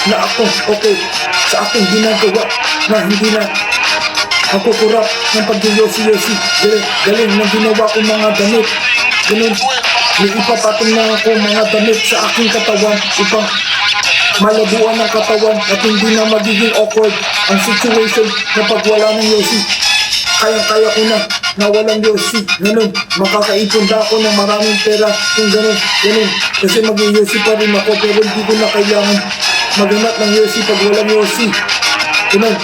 na ako okay sa aking ginagawa, na hindi na ako kurap ng pag-yosi-yosi. Galing ng ginawa ko mga damit. Ganun, may ipapatong na ako mga damit sa aking katawan upang malabuan ng katawan at hindi na magiging awkward ang situation kapag wala ng yosi. Kayang-kaya ko na walang yosi. Ganun, makakaipon na ako ng maraming pera kung ganun. Kasi mag-yosi pa rin ako pero hindi ko na kailangan maghanap ng yosi pag walang yosi. Ganun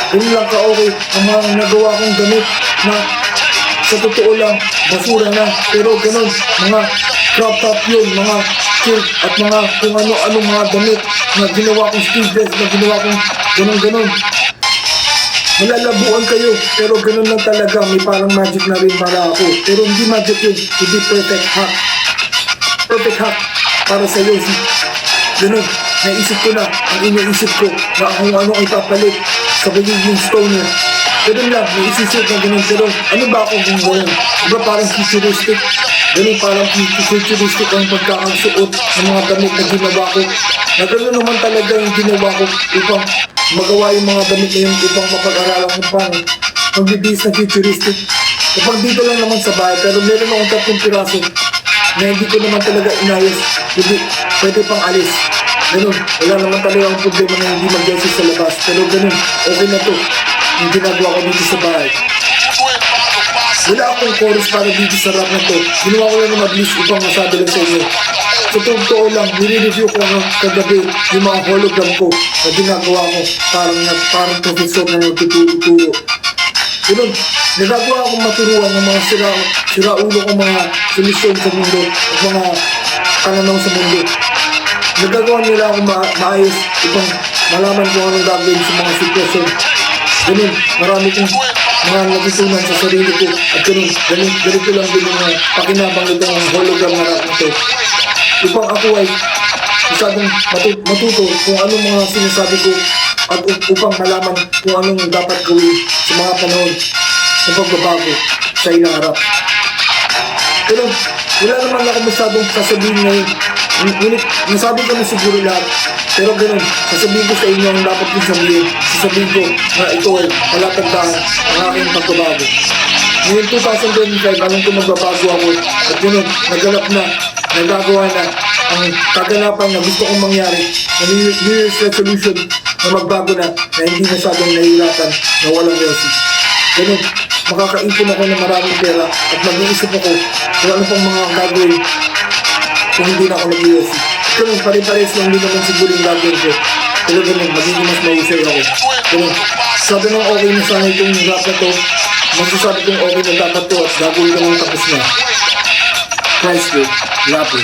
lang ka-okay ang mga nagawa kong damit na sa totoo lang, basura na. Pero ganun, mga crop top yun, mga kilt at mga kung ano-ano mga damit na ginawa kong sleeveless, na ginawa kong ganun. Malalabuan kayo, pero ganun lang talaga. May parang magic na rin para ako. Pero hindi magic yun, hindi perfect hack. Perfect hack para sa Yosi. Ganun, naisip ko na, ang iniisip ko na kung ano ay papalit sa pagiging stoner. Ganun lang, naisisip na ganun. Pero ano ba ako kung ganun? Diba parang futuristic? Ganun parang futuristic ang pagkakasuot ng mga damit na ginawa ko. Na ganun naman talaga yung ginawa ko upang magawa yung mga damit na yun upang mapag-aralan ko pang magbibihis na futuristic. Kapag dito lang naman sa bahay, pero meron akong 3 piraso na hindi ko naman talaga inayos, hindi pwede pang alis. Ganun, wala naman talaga ang problema na hindi mag-yesis sa labas. Pero ganun, okay na to yung ginagawa ko dito sa bahay. Wala akong chorus para dito sa rap na to. Ginawa ko lang na mag-list upang masabi lang sa inyo. Sa totoo lang, nire-review ko nga kagabi yung mga hologram ko na ginagawa ko parang professor na nagtuturo-turo. Ganun, nagagawa akong maturuan ng mga siraulo kong mga solusyon sa mundo at mga pananaw sa mundo. Nagagawa nila akong maayos upang malaman kung anong gagawin sa mga sitwasyon. Ganun, marami kong mga natutunan sa sarili ko at ganito lang din yung pakinabang itong hologram na rap nito. Upang ako ay masyadong matuto kung anong mga sinasabi ko at upang malaman kung anong dapat gawin sa mga panahon ng pagbabago sa ilang harap. Pero wala naman ako masyadong sasabihin ngayon. Ngunit nasabi ko na siguro lahat. Pero ganun, sasabihin ko sa inyo ang dapat kong sabihin. Sasabihin ko na ito ay palatagdahan ang aking pagbabago. Ngayon 2025, alam ko magbabago ako. At ganun, naganap na, nagagawa na ang kaganapan na gusto kong mangyari. Na New Year's resolution na magbago na hindi masyadong nahihirapan na walang yosi. Ganun, makakaipon ako ng maraming pera at mag-iisip ako kung ano pang mga gagawin kung hindi na ako nag-yosi. Ganun, pare-pares lang din naman siguro yung gagawin ko. Pero ganun, magiging mas mahusay ako. Ganun, sabi nang okay na sana itong rap na to, masasabi kong okay na dapat to at gagawin ko nang tapos na. Christ, rapper.